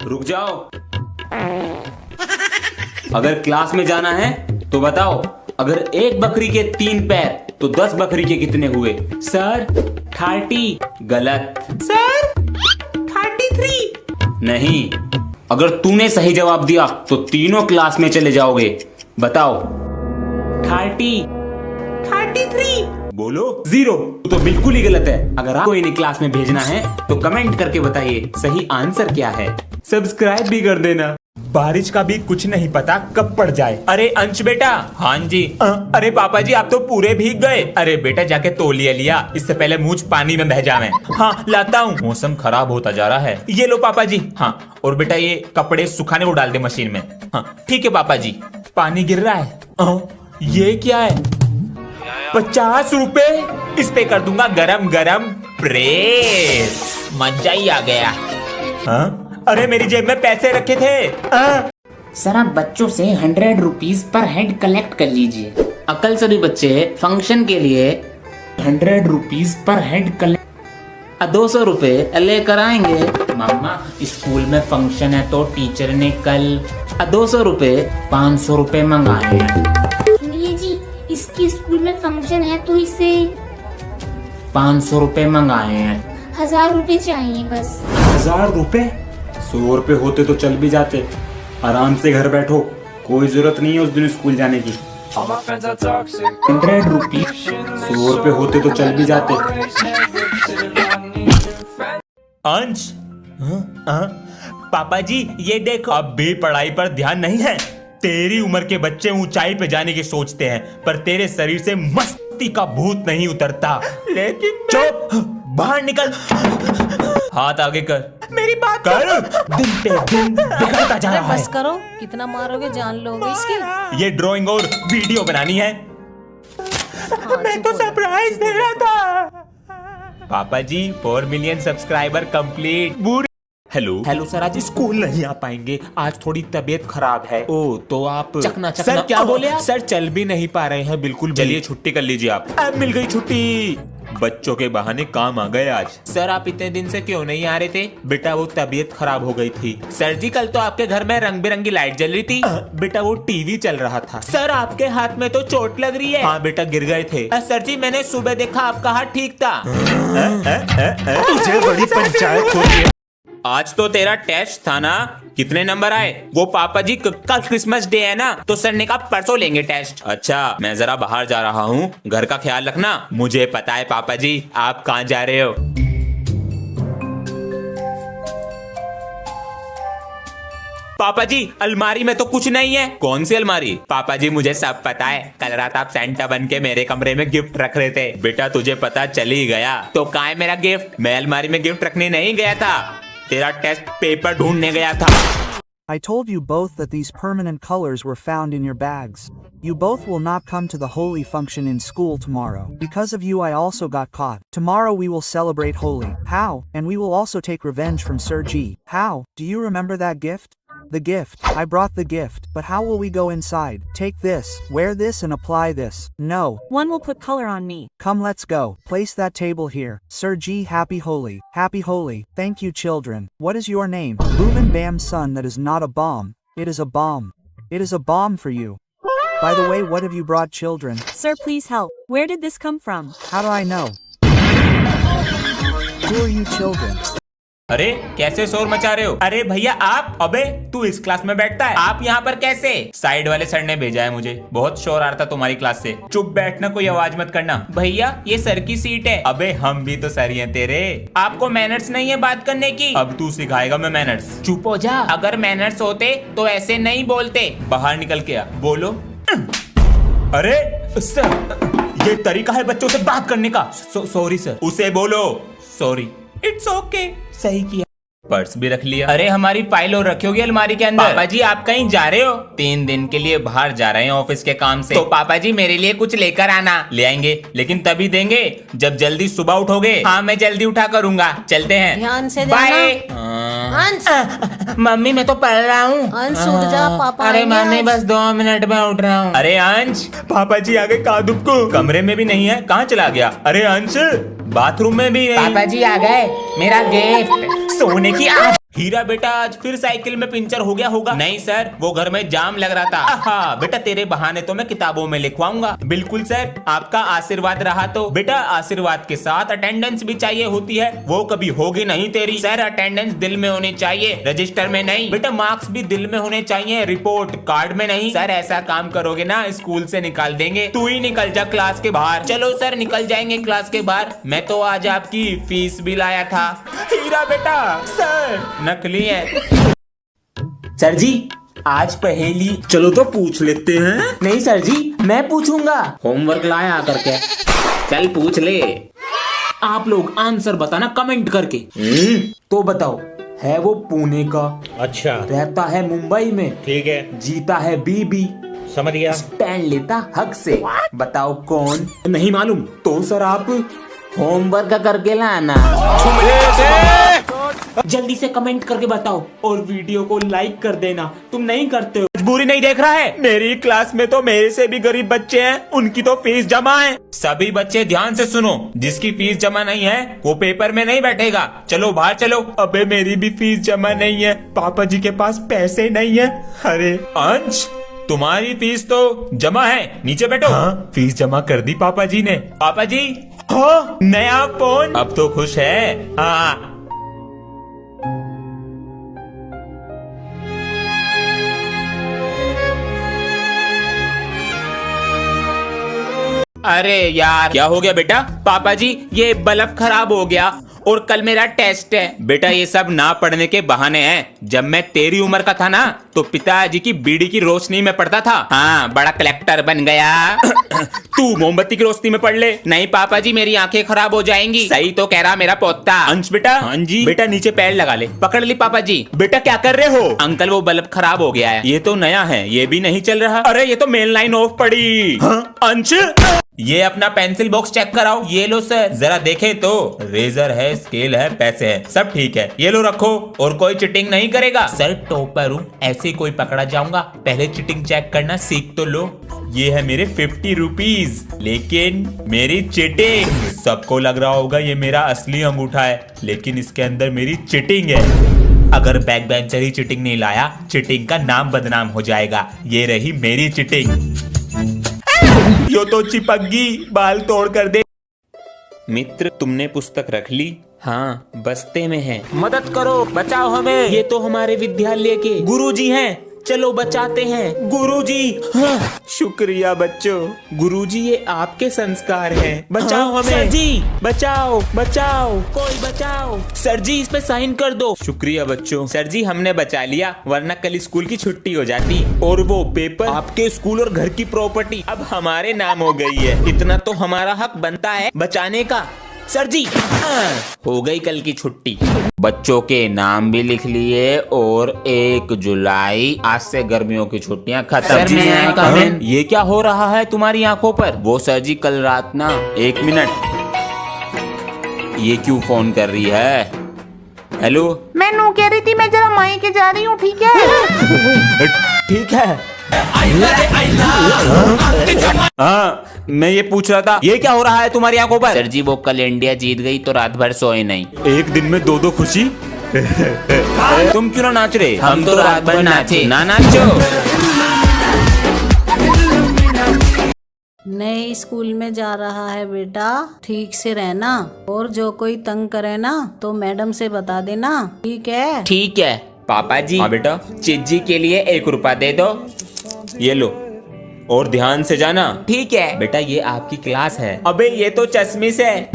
रुक जाओ। अगर क्लास में जाना है तो बताओ, अगर एक बकरी के 3 पैर तो 10 बकरी के कितने हुए? सर 30। गलत। सर 33। नहीं, अगर तूने सही जवाब दिया तो तीनों क्लास में चले जाओगे। बताओ। 30। 33। बोलो 0। तो बिल्कुल ही गलत है। अगर आपको इन्हें क्लास में भेजना है तो कमेंट करके बताइए सही आंसर क्या है। सब्सक्राइब भी कर देना। बारिश का भी कुछ नहीं पता कब पड़ जाए। अरे अंश बेटा। हाँ जी। अरे पापा जी आप तो पूरे भीग गए। अरे बेटा जाके तौलिया लिया, इससे पहले मूंछ पानी में बह जावे। हाँ लाता हूँ। मौसम खराब होता जा रहा है। ये लो पापा जी। हाँ और बेटा ये कपड़े सुखाने को डाल दे मशीन में। हाँ ठीक है पापा जी। पानी गिर रहा है। ये क्या है? 50 रुपए। इस पे कर दूंगा गरम गरम प्रेस। मजा ही आ गया। हाँ अरे मेरी जेब में पैसे रखे थे। सर आप बच्चों से 100 रुपीज पर हेड कलेक्ट कर लीजिए। अकल सभी बच्चे फंक्शन के लिए 100 रुपीज पर हेड कलेक्ट। 200 रुपए लेकर आएंगे। मामा स्कूल में फंक्शन है तो टीचर ने कल 200 रुपए 500 रुपए मंगाए हैं। सुनिए जी, इसके स्कूल में फंक्शन है तो इसे 500 रुपए मंगाए हैं। 1000 रुपए चाहिए बस। 1000 रुपए? 100 रुपए होते तो चल भी जाते। आराम से घर बैठो, कोई जरूरत नहीं है उस दिन स्कूल जाने की। 100 रुपीज 100 रुपए होते तो चल भी जाते। अंश। पापा जी ये देखो, अब भी पढ़ाई पर ध्यान नहीं है। तेरी उम्र के बच्चे ऊंचाई पे जाने की सोचते हैं पर तेरे शरीर से मस्ती का भूत नहीं उतरता। लेकिन चुप, बाहर निकल। हाथ आगे कर। मेरी बात कर। दिन पे दिन बिगड़ता जा रहा है। बस करो, कितना मारोगे जान लोगे इसकी। ये ड्राइंग और वीडियो बनानी है। मैं तो सरप्राइज दे रहा था। पापा जी 4 million subscriber complete. Hello sir, आज स्कूल नहीं आ पाएंगे, आज थोड़ी तबीयत खराब है। ओ तो आप चकना सर क्या बोले आप? सर चल भी नहीं पा रहे हैं बिल्कुल। चलिए छुट्टी कर लीजिए आप। अब मिल गई छुट्टी। बच्चों के बहाने काम आ गए आज। सर आप इतने दिन से क्यों नहीं आ रहे थे? बेटा वो तबीयत खराब हो गई थी। सर जी कल तो आपके घर में रंग बिरंगी लाइट जल रही थी। बेटा वो टीवी चल रहा था। सर आपके हाथ में तो चोट लग रही है। हाँ बेटा गिर गए थे। सर जी मैंने सुबह देखा आपका हाथ ठीक था। तुझे बड़ी पंचायत हो गई। आज तो तेरा टेस्ट था ना, कितने नंबर आए? वो पापा जी कल क्रिसमस डे है ना, तो सर ने कहा परसों लेंगे टेस्ट। अच्छा मैं जरा बाहर जा रहा हूँ, घर का ख्याल रखना। मुझे पता है पापा जी आप कहाँ जा रहे हो। पापा जी अलमारी में तो कुछ नहीं है। कौन सी अलमारी? पापा जी मुझे सब पता है, कल रात आप सेंटा बन के मेरे कमरे में गिफ्ट रख रहे थे। बेटा तुझे पता चल ही गया तो कहाँ है मेरा गिफ्ट? मैं अलमारी में गिफ्ट रखने नहीं गया था, तेरा टेस्ट पेपर ढूंढने गया था। I told you both that these permanent colors were found in your bags. You both will not come to the Holi function in school tomorrow. Because of you I also got caught. Tomorrow we will celebrate Holi. How? And we will also take revenge from Sir G. How? Do you remember that gift? The gift. I brought the gift. But how will we go inside? Take this, wear this and apply this. No. One will put color on me. Come let's go. Place that table here. Sir G happy Holi. Happy Holi. Thank you children. What is your name? Reuben Bam's son. That is not a bomb. It is a bomb. It is a bomb for you. By the way, what have you brought children? Sir, please help. Where did this come from? How do I know? Who are you children? अरे कैसे शोर मचा रहे हो? अरे भैया आप। अबे तू इस क्लास में बैठता है? आप यहाँ पर कैसे? साइड वाले सर ने भेजा है मुझे, बहुत शोर आ रहा था तुम्हारी क्लास से। चुप बैठना, कोई आवाज मत करना। भैया ये सर की सीट है। अबे हम भी तो सर ही हैं तेरे। आपको मैनर्स नहीं है बात करने की? अब तू सिखाएगा मैं मैनर्स। चुप हो जा। अगर मैनर्स होते तो ऐसे नहीं बोलते। बाहर निकल के आ। बोलो। अरे सर ये तरीका है बच्चों से बात करने का। Sorry sir. उसे बोलो सॉरी। It's okay. सही किया। पर्स भी रख लिया। अरे हमारी फाइल और रखी होगी अलमारी के अंदर। पापा जी आप कहीं जा रहे हो? 3 दिन के लिए बाहर जा रहे हैं ऑफिस के काम से। तो पापा जी मेरे लिए कुछ लेकर आना। ले आएंगे, लेकिन तभी देंगे जब जल्दी सुबह उठोगे। हाँ मैं जल्दी उठा करूंगा। चलते हैं। ध्यान से बाय। देना। अंश। मम्मी मैं तो पढ़ रहा हूँ। अंश उठ जा, पापा अरे आएंगे मम्मी आज। बस 2 मिनट में उठ रहा हूँ। अरे अंश। पापा जी आगे कादुब को कमरे में भी नहीं है, कहाँ चला गया? अरे अंश बाथरूम में भी नहीं। पापा जी आ गए, मेरा गिफ्ट। सोने की हीरा बेटा आज फिर साइकिल में पंचर हो गया होगा। नहीं सर, वो घर में जाम लग रहा था। हाँ बेटा, तेरे बहाने तो मैं किताबों में लिखवाऊंगा। बिल्कुल सर, आपका आशीर्वाद रहा तो। बेटा आशीर्वाद के साथ अटेंडेंस भी चाहिए होती है, वो कभी होगी नहीं तेरी। सर अटेंडेंस दिल में होनी चाहिए, रजिस्टर में नहीं। बेटा मार्क्स भी दिल में होने चाहिए, रिपोर्ट कार्ड में नहीं। सर ऐसा काम करोगे ना स्कूल से निकाल देंगे। तू ही निकल जा क्लास के बाहर। चलो सर निकल जाएंगे क्लास के बाहर। मैं तो आज आपकी फीस भी लाया था। हीरा बेटा सर नकली है। सर जी आज पहेली चलो तो पूछ लेते हैं। नहीं सर जी मैं पूछूंगा, होमवर्क लाया करके। चल पूछ ले। आप लोग आंसर बताना कमेंट करके। तो बताओ, है वो पुणे का, अच्छा रहता है मुंबई में, ठीक है, जीता है बीबी, समझ गया। स्टैंड लेता हक से। बताओ कौन? नहीं मालूम तो सर आप होमवर्क करके लाना। जल्दी से कमेंट करके बताओ और वीडियो को लाइक कर देना। तुम नहीं करते हो। मजबूरी नहीं देख रहा है? मेरी क्लास में तो मेरे से भी गरीब बच्चे हैं, उनकी तो फीस जमा है। सभी बच्चे ध्यान से सुनो, जिसकी फीस जमा नहीं है वो पेपर में नहीं बैठेगा। चलो बाहर चलो। अबे मेरी भी फीस जमा नहीं है, पापा जी के पास पैसे नहीं है। अरे अंश, तुम्हारी फीस तो जमा है, नीचे बैठो। हाँ, फीस जमा कर दी पापा जी ने। पापा जी हाँ, नया फोन। अब तो खुश है। हाँ अरे यार क्या हो गया बेटा? पापा जी ये बल्ब खराब हो गया और कल मेरा टेस्ट है। बेटा ये सब ना पढ़ने के बहाने हैं। जब मैं तेरी उम्र का था ना तो पिताजी की बीड़ी की रोशनी में पढ़ता था। हाँ बड़ा कलेक्टर बन गया। तू मोमबत्ती की रोशनी में पढ़ ले। नहीं पापा जी मेरी आंखें खराब हो जाएंगी। सही तो कह रहा मेरा पोता। अंश बेटा। हाँ जी बेटा, नीचे पैर लगा ले। पकड़ ली पापा जी। बेटा क्या कर रहे हो? अंकल वो बल्ब खराब हो गया है। ये तो नया है, ये भी नहीं चल रहा। अरे ये तो मेन लाइन ऑफ पड़ी। हाँ? अंश ये अपना पेंसिल बॉक्स चेक कराओ। ये लो सर जरा देखें तो। रेजर है, स्केल है, पैसे है, सब ठीक है। ये लो रखो। और कोई चिटिंग नहीं करेगा। सर टॉपर हूँ, ऐसे कोई पकड़ा जाऊंगा? पहले चिटिंग चेक करना सीख तो लो। ये है मेरे 50 रुपीज, लेकिन मेरी चिटिंग। सबको लग रहा होगा ये मेरा असली अंगूठा है, लेकिन इसके अंदर मेरी चिटिंग है। अगर बैक बेंचर ही चिटिंग नहीं लाया, चिटिंग का नाम बदनाम हो जाएगा। ये रही मेरी चिटिंग। यो तो चिपक बाल तोड़ कर दे। मित्र तुमने पुस्तक रख ली? हाँ बस्ते में है। मदद करो, बचाओ हमें। ये तो हमारे विद्यालय के गुरुजी हैं, चलो बचाते हैं। गुरुजी। हाँ, शुक्रिया बच्चों। गुरुजी ये आपके संस्कार हैं। बचाओ हमें। सर जी बचाओ बचाओ, कोई बचाओ। सर जी इस पे साइन कर दो। शुक्रिया बच्चों। सर जी हमने बचा लिया, वरना कल स्कूल की छुट्टी हो जाती और वो पेपर आपके स्कूल और घर की प्रॉपर्टी अब हमारे नाम हो गई है। इतना तो हमारा हक बनता है बचाने का। सर जी हो गई कल की छुट्टी। बच्चों के नाम भी लिख लिए और 1 जुलाई आज से गर्मियों की छुट्टियां खत्म। ये क्या हो रहा है तुम्हारी आंखों पर? वो सर जी कल रात ना। 1 मिनट, ये क्यों फोन कर रही है? हेलो। मैं नू कह रही थी मैं जरा मायके जा रही हूँ, ठीक है? ठीक है। हाँ मैं ये पूछ रहा था, ये क्या हो रहा है तुम्हारी आंखों पर? सर जी वो कल इंडिया जीत गई तो रात भर सोए नहीं। एक दिन में 2 खुशी। तुम क्यों ना नाच रहे? हम तो रात भर नाचे। ना नाचो। नए स्कूल में जा रहा है बेटा, ठीक से रहना और जो कोई तंग करे ना तो मैडम से बता देना, ठीक है? ठीक है। पापा जी। हाँ बेटा। चिज्जी के लिए 1 रुपया दे दो। ये लो और ध्यान से जाना। ठीक है बेटा, ये आपकी क्लास है। अबे ये तो चश्मिश है।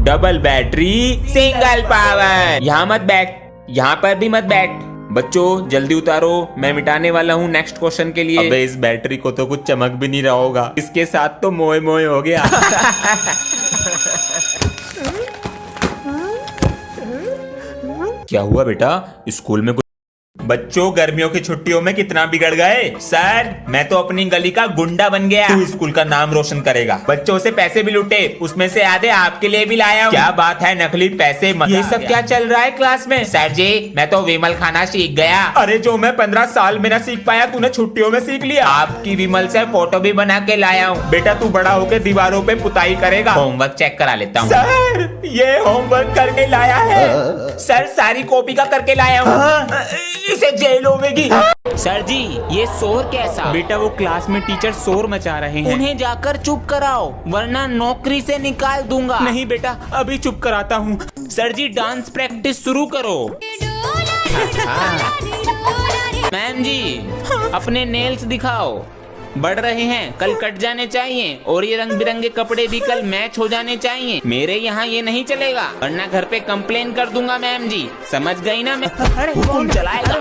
Double battery single power. यहाँ मत बैठ, यहाँ पर भी मत बैठ। बच्चों जल्दी उतारो, मैं मिटाने वाला हूँ नेक्स्ट क्वेश्चन के लिए। अबे इस बैटरी को तो कुछ चमक भी नहीं रहा होगा, इसके साथ तो मोए मोए हो गया। क्या हुआ बेटा? स्कूल में बच्चों गर्मियों की छुट्टियों में कितना बिगड़ गए। सर मैं तो अपनी गली का गुंडा बन गया। तू स्कूल का नाम रोशन करेगा। बच्चों से पैसे भी लूटे, उसमें से आधे आपके लिए भी लाया हूँ। क्या बात है, नकली पैसे ये सब क्या चल रहा है क्लास में? सर जी मैं तो विमल खाना सीख गया। अरे जो मैं 15 साल में न सीख पाया तूने छुट्टियों में सीख लिया। आपकी विमल से फोटो भी बना के लाया हूँ। बेटा तू बड़ा होकर दीवारों पे पुताई करेगा। होमवर्क चेक करा लेता हूँ। सर ये होमवर्क करके लाया है। सर सारी कॉपी का करके लाया हूँ। इसे जेल होगी। सर जी ये शोर कैसा? बेटा वो क्लास में टीचर शोर मचा रहे हैं, उन्हें जाकर चुप कराओ वरना नौकरी से निकाल दूंगा। नहीं बेटा अभी चुप कराता हूँ। सर जी डांस प्रैक्टिस शुरू करो। मैम जी अपने नेल्स दिखाओ, बढ़ रहे हैं, कल कट जाने चाहिए और ये रंग बिरंगे कपड़े भी कल मैच हो जाने चाहिए। मेरे यहाँ ये नहीं चलेगा वरना घर पे कंप्लेन कर दूंगा मैम जी, समझ गई ना? मैं हुकुम चलाएगा।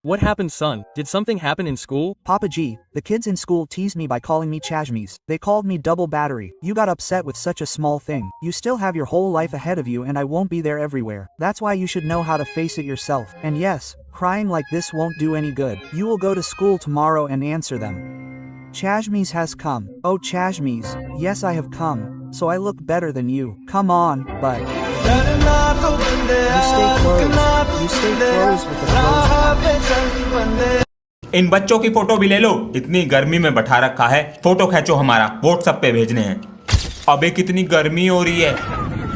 What happened, son? Did something happen in school? Papa G, the kids in school teased me by calling me Chashmis. They called me double battery. You got upset with such a small thing. You still have your whole life ahead of you and I won't be there everywhere. That's why you should know how to face it yourself. And yes, crying like this won't do any good. You will go to school tomorrow and answer them. Chashmis has come. Oh Chashmis, yes I have come. So I look better than you. Come on, but... You stay closed. You stay closed with the closed. इन बच्चों की photo भी ले लो। इतनी गर्मी में बैठा रखा है, फोटो खींचो हमारा, व्हाट्सएप पे भेजने हैं। अबे कितनी गर्मी हो रही है।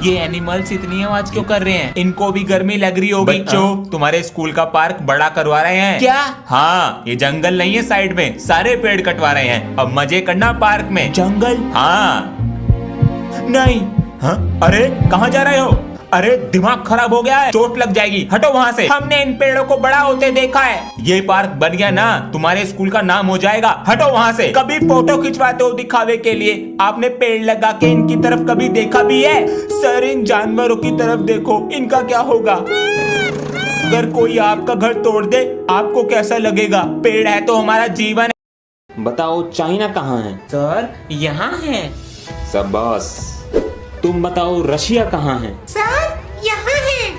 ये एनिमल्स इतनी आवाज क्यों कर रहे हैं? इनको भी गर्मी लग रही होगी। बच्चों तुम्हारे स्कूल का पार्क बड़ा करवा रहे हैं क्या? हाँ ये जंगल नहीं है, साइड में सारे पेड़ कटवा रहे हैं। अब मजे करना पार्क में। जंगल? हाँ नहीं। हाँ अरे कहाँ जा रहे हो? अरे दिमाग खराब हो गया है, चोट लग जाएगी, हटो वहाँ से। हमने इन पेड़ों को बड़ा होते देखा है। ये पार्क बन गया ना तुम्हारे स्कूल का नाम हो जाएगा, हटो वहाँ से। कभी फोटो खिंचवाते हो दिखावे के लिए, आपने पेड़ लगा के इनकी तरफ कभी देखा भी है? सर इन जानवरों की तरफ देखो, इनका क्या होगा? अगर कोई आपका घर तोड़ दे आपको कैसा लगेगा? पेड़ है तो हमारा जीवन है। बताओ चाइना कहाँ है? सर यहाँ है। शाबाश। तुम बताओ रशिया कहाँ है? सर यहाँ है।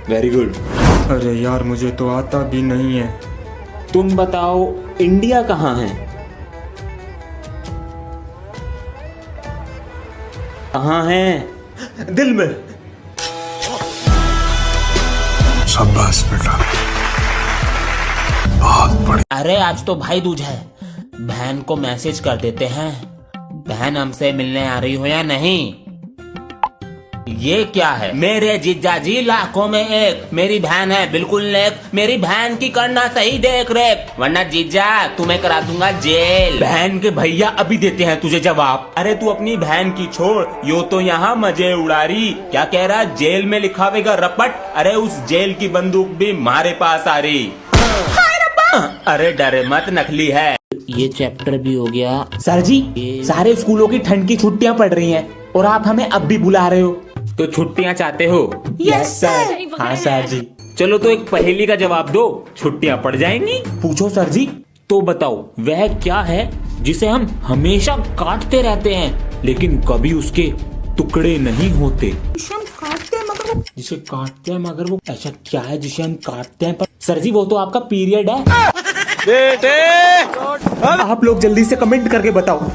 Very good. अरे यार मुझे तो आता भी नहीं है। तुम बताओ इंडिया कहाँ है? कहाँ है? दिल में। शाबाश बेटा, बहुत बढ़िया। अरे आज तो भाई दूज है, बहन को मैसेज कर देते हैं, बहन हमसे मिलने आ रही हो या नहीं। ये क्या है? मेरे जीजा जी लाखों में एक, मेरी बहन है बिल्कुल नेक, मेरी बहन की करना सही देख रेख वरना जीजा तुम्हें करा दूंगा जेल। बहन के भैया अभी देते हैं तुझे जवाब। अरे तू अपनी बहन की छोड़, यो तो यहाँ मजे उड़ा रही। क्या कह रहा? जेल में लिखावेगा रपट। अरे उस जेल की बंदूक भी हमारे पास आ रही। अरे डरे मत, नकली है। ये चैप्टर भी हो गया। सर जी सारे स्कूलों की ठंड की छुट्टियां पड़ रही हैं और आप हमें अब भी बुला रहे हो, तो छुट्टियां चाहते हो? Yes sir. हाँ सर जी। चलो तो एक पहेली का जवाब दो, छुट्टियां पड़ जाएंगी। पूछो सर जी। तो बताओ वह क्या है जिसे हम हमेशा काटते रहते हैं लेकिन कभी उसके टुकड़े नहीं होते? जिसे काटते हैं मगर वो ऐसा क्या है जिसे हम काटते हैं? पर सर जी वो तो आपका पीरियड है। आप लोग जल्दी से कमेंट करके बताओ।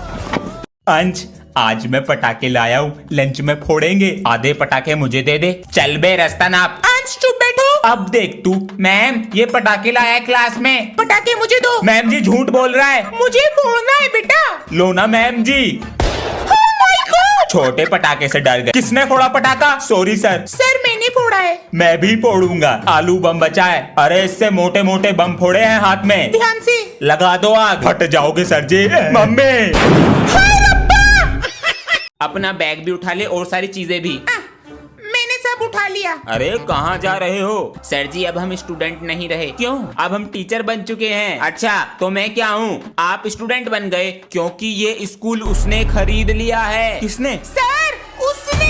अंश आज मैं पटाखे लाया हूँ, लंच में फोड़ेंगे, आधे पटाखे मुझे दे दे। चल बे रास्ता नाप। अंश चुप बैठो। अब देख तू। मैम ये पटाखे लाया है क्लास में। पटाखे मुझे दो। मैम जी झूठ बोल रहा है। मुझे फोड़ना है बेटा। लो ना मैम जी। छोटे पटाखे से डर गए। किसने फोड़ा पटाखा? Sorry sir. सर मैंने फोड़ा है। मैं भी फोड़ूंगा। आलू बम बचा है। अरे इससे मोटे मोटे बम फोड़े हैं हाथ में। ध्यान से लगा दो आग। फट जाओगे सर जी। मम्मी अपना बैग भी उठा ले और सारी चीजें भी। मैंने सब उठा लिया। अरे कहाँ जा रहे हो? सर जी अब हम स्टूडेंट नहीं रहे। क्यों? अब हम टीचर बन चुके हैं। अच्छा तो मैं क्या हूँ? आप स्टूडेंट बन गए क्योंकि ये स्कूल उसने खरीद लिया है। किसने? सर उसने।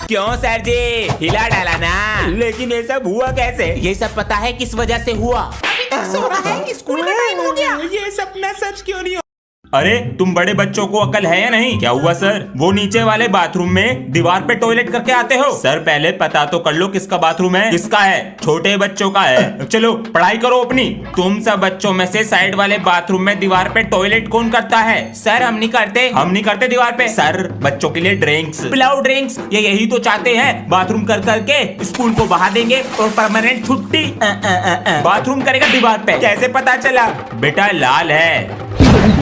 क्यों सर जी? हिला डाला ना। लेकिन ये सब हुआ कैसे? ये सब पता है किस वजह से हुआ? अभी तक सो रहा है, स्कूल का टाइम हो गया। ये सपना सच क्यों नहीं? अरे तुम बड़े बच्चों को अकल है या नहीं? क्या हुआ सर? वो नीचे वाले बाथरूम में दीवार पे टॉयलेट करके आते हो? सर पहले पता तो कर लो किसका बाथरूम है। किसका है? छोटे बच्चों का है। चलो पढ़ाई करो अपनी। तुम सब बच्चों में से साइड वाले बाथरूम में दीवार पे टॉयलेट कौन करता है? सर हम नहीं करते। हम नहीं करते दीवार पे। सर बच्चों के लिए ड्रिंक्स पिलाओ ड्रिंक्स। ये यही तो चाहते हैं, बाथरूम कर करके स्कूल को बहा देंगे और परमानेंट छुट्टी। बाथरूम करेगा दीवार पे। कैसे पता चला? बेटा लाल है।